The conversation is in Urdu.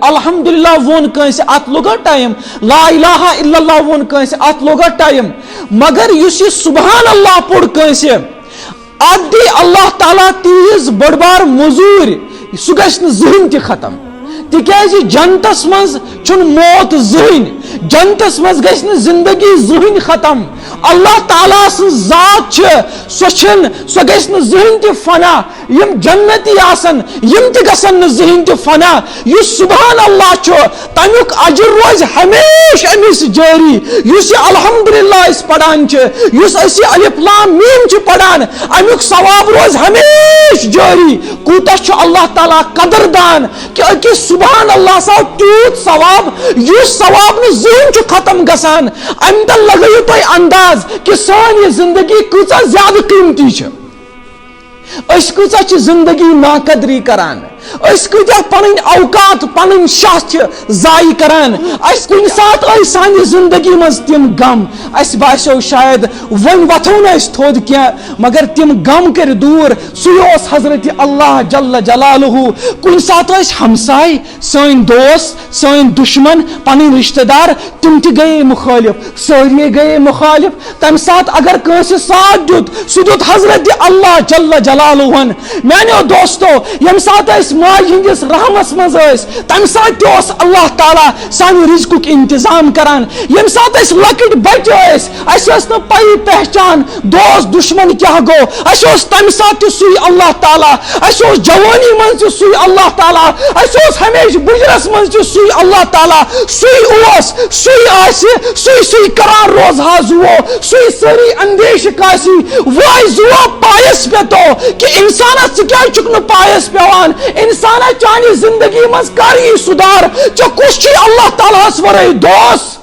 الحمدللہ ون کنس ات لوگا ٹائم لا الہ الا اللہ ون کنس ات لوگا ٹائم مگر یس یہ سبحان اللہ پڑ کنس ات دی اللہ تعالیٰ تیز بڑ بار مزور سہ گژھِ زہن تہ ختم تکیاز جنتس مز چھن موت زہن جنتس مز گژھِ زندگی زہن ختم اللہ تعالیٰ سن ذات سہ گژھِ زہن تہ فنا یم جنتی آسن یم تہ گژھن زہن تہ فنا یس سبحان اللہ تمیک اجر روز ہمیشہ امس جاری یس الحمدللہ اس پڑھان یس اسی الف لام میم چھ پڑھان امیک ثواب روز ہمیشہ جاری کوتہ چھ اللہ تعالیٰ قدردان کہ اکس سبحان اللہ سا تیوت ثواب یس ثواب نہ ذہن چھ ختم گژھان ام تل لگیو تہ انداز کہ سان یہ زندگی کۭژاہ زیادہ قیمتی چھ اس کۭژاہ چھ زندگی ناقدری کران اس کۭتیاہ پنن اوقات پنن شاہ ضائع کران اس کُنہِ ساتہٕ آئی سانہِ زندگی مز تم غم اس باسیو شاید ون وتھو نہ اس تھوٚد کینٛہہ مگر تم غم کر دور سُے اوس حضرت اللہ جل جلالہ کُنہِ ساتہٕ ٲسۍ ہمساے سٲنۍ دوس سٲنۍ دشمن پنٕنۍ رشتہ دار تم تہِ گٔیے مخالف سٲری گٔیے مخالف تمہِ ساتہٕ اگر کٲنٛسہِ ساتھ دیُت سُہ دیُت حضرت اللہ جل جلالہن میانیو دوستو ییٚمہِ ساتہٕ أسۍ ماج ہندس رحمس مز تمہ سات تہ اللہ تعالیٰ سانہ رزقک انتظام کران یم سات لکٹ بچہ نا پی پہچان دوست دشمن کیا گو تمہ سات سی اللہ تعالیٰ جوانی من سی اللہ تعالیٰ ہمیشہ بجرس من سی اللہ تعالیٰ سی قرار روز ہا زو سری اندیش کاسی وائی زو پایس پہ تو کہ انسانس کیا چک پایس پیوان انسان چانہ زندگی مز کر یہ سدھار ٹھیک اللہ تعالیٰ ورے دوست